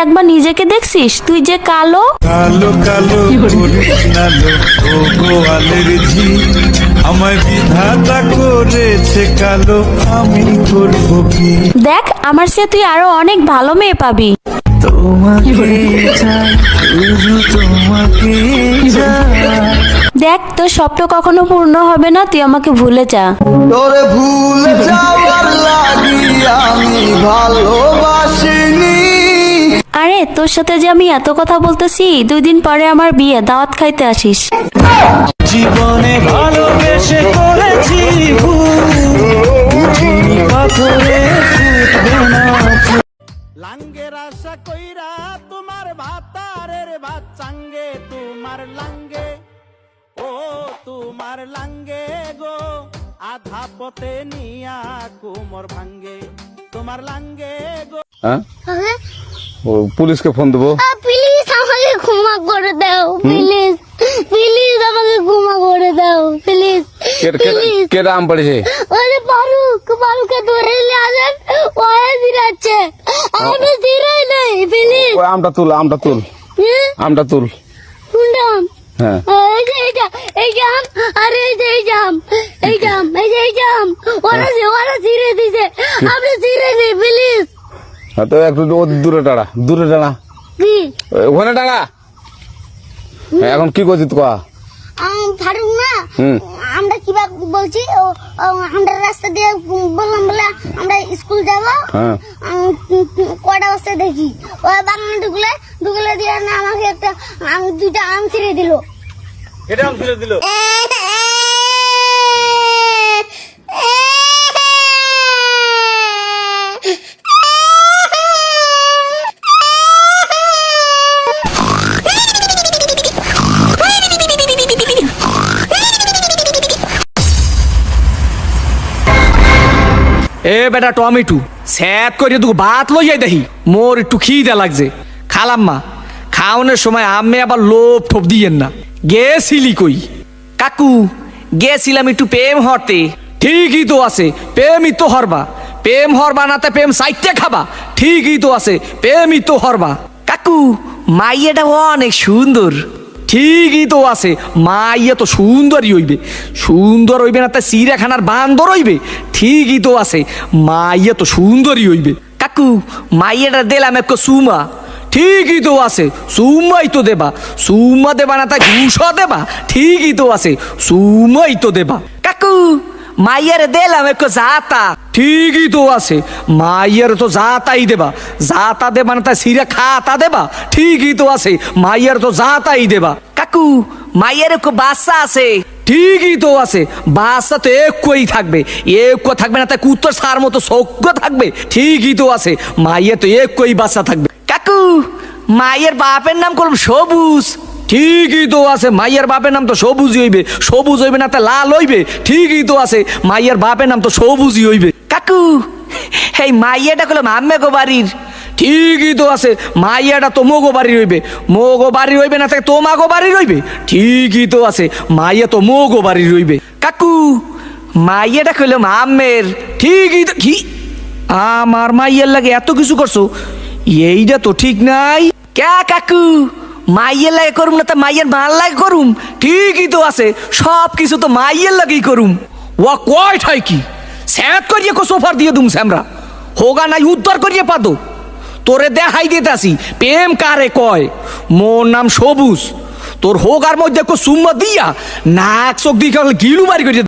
একবার নিজেকে দেখছিস? তুই যে কালো কালো কালো কৃষ্ণালো ও গোয়ালের ঝি আমায় বিধাতা করেছে কালো আমি করব কি দেখ, আমার চেয়ে তুই আরো অনেক ভালো মেয়ে পাবি। তোমাকে চাই শুধু তোমাকে চাই দেখ, তোর স্বপ্ন কখনো পূর্ণ হবে না, তুই আমাকে ভুলে যা। তোরে ভুলে যাওয়ার লাগি আমি ভালোবাসিনি। আরে তোর সাথে যে আমি এত কথা বলতেছি, 2 দিন পরে আমার বিয়ে, দাওয়াত খাইতে আসিস। জীবনে ভালোবেসে করেছি পাথরে ফুটবে না লাঙ্গের আশা কইরা তোমার ভাতারের ভাত চাঙ্গে তোমার লাঙ্গে ও তোমার লাঙ্গে গো আধা পথে নিয়া কুমর ভাঙ্গে তোমার লাঙ্গে গো। হ্যাঁ ও পুলিশকে ফোন দেবো। প্লিজ আমাকে ক্ষমা করে দাও, প্লিজ প্লিজ আমাকে ক্ষমা করে দাও, প্লিজ প্লিজ। কেটা আম পড়েছে? ওরে ফারুককে ধরে নিয়ে আসেন, ওয়ে দিরাচ্ছে, আমি দিরাই নাই, প্লিজ। ওই আমটা তুল আমটা তুল কোনটা আম? হ্যাঁ এই যে এই জাম, আরে এই জাম ওরা ছিঁড়ে দিছে, আপনি ছিঁড়ে দিই প্লিজ। হ্যাঁ, তো একটু দূরে টাড়া কি ওখানে টাড়া। এখন কি করছিস কয়া? ফারুক না, হুম। আমরা কিভাবে বলছি, আমরা রাস্তা দিয়ে বললাম বলে আমরা স্কুল যাব। হ্যাঁ। কটা বস্তা দেখি ওই বাগানে ঢুকলে দিয়ে না আমাকে একটা 2টা আম ছিঁড়ে দিল। কেটা আম ছিঁড়ে দিল? এ বেটা টমেটো স্যাত করে তুই ভাত লইয়াই দেখি, মোর একটু খিদে লাগছে। খালাম্মা খাওয়ানোর সময় আমি আবার লোভ ঠোপ দিয়েন না। গেছিলি কই? কাকু গেছিলাম একটু প্রেম হরতে। ঠিকই তো আছে, প্রেমই তো হরবা। প্রেম হরবা না তা প্রেম সাইটে খাবা। ঠিকই তো আছে, প্রেমই তো হরবা। কাকু মাইয়াটা অনেক সুন্দর। ঠিকই তো আছে, মাইয়া তো সুন্দরই হইবে। সুন্দর হইবে না তা চিড়িয়াখানার বান্দর হইবে। ঠিকই তো আছে, মাইয়া তো সুন্দরই হইবে। কাকু মাইয়াটা দিলাম এক সুমা। ঠিকই তো আছে, সুমাই তো দেবা। সুমা দেবা না তাই ঘুষও দেবা। ঠিকই তো আছে, সুমাই তো দেবা। কাকু মাইয়ারে দিলাম এক জাতা। ঠিকই তো আছে, মাইয়ার তো জাতাই দেবা। জাতা দেবা না তাই সিরা খাতা দেবা। ঠিকই তো আছে, মাইয়ার তো জাতাই দেবা। কাকু মাইয়ার এক বাচ্চা আছে। ঠিকই তো আছে, বাচ্চা তো একই থাকবে। একই থাকবে না তাই কুত্তর সার মতো সৌক্য থাকবে। ঠিকই তো আছে, মাইয়া তো একই বাচ্চা থাকবে। কাকু মাইয়ের বাপের নাম করলাম সবুজ। ঠিকই তো আছে, মাইয়ার বাপের নাম তো সবুজই হইবে। সবুজ হইবে না তা লাল হইবে। ঠিকই তো আছে, মাইয়ার বাপের নাম তো সবুজই হইবে। কাকু এই মাইয়াটা করলাম আম্মে গো বাড়ির। ঠিকই তো আছে, মাইয়াটা তো মোগো বাড়ি রইবে। মোগো বাড়ি রইবে না তাকে তোমাগো বাড়ি রইবে। ঠিকই তো আছে, মাইয়া তো মোগো বাড়ি রইবে। কাকু মাইয়াটা কইলাম আম্মের। ঠিকই তো কি আমার মাইয়ার লাগে এত কিছু করছো, এইটা তো ঠিক নাই। কে কাকু মাইয়ের লাগে করুম না তা মাইয়ের মাল লাগে করুম। ঠিকই তো আছে, সব কিছু তো মাইয়ের লাগেই করুম। ওয়া কয় ঠাই কি স্যাত করিয়ে কো সোফার দিয়ে দুম স্যামরা হোগা নাই উদ্ধার করিয়ে পাদো। তোরে দেখাই দিতে আসি প্রেম কারে কয়। মোর নাম সবুজ। তোর হোগার মধ্যে কো সুম্মা দিয়া নাক চোখ দিয়ে গিলু বাড়ি করিয়ে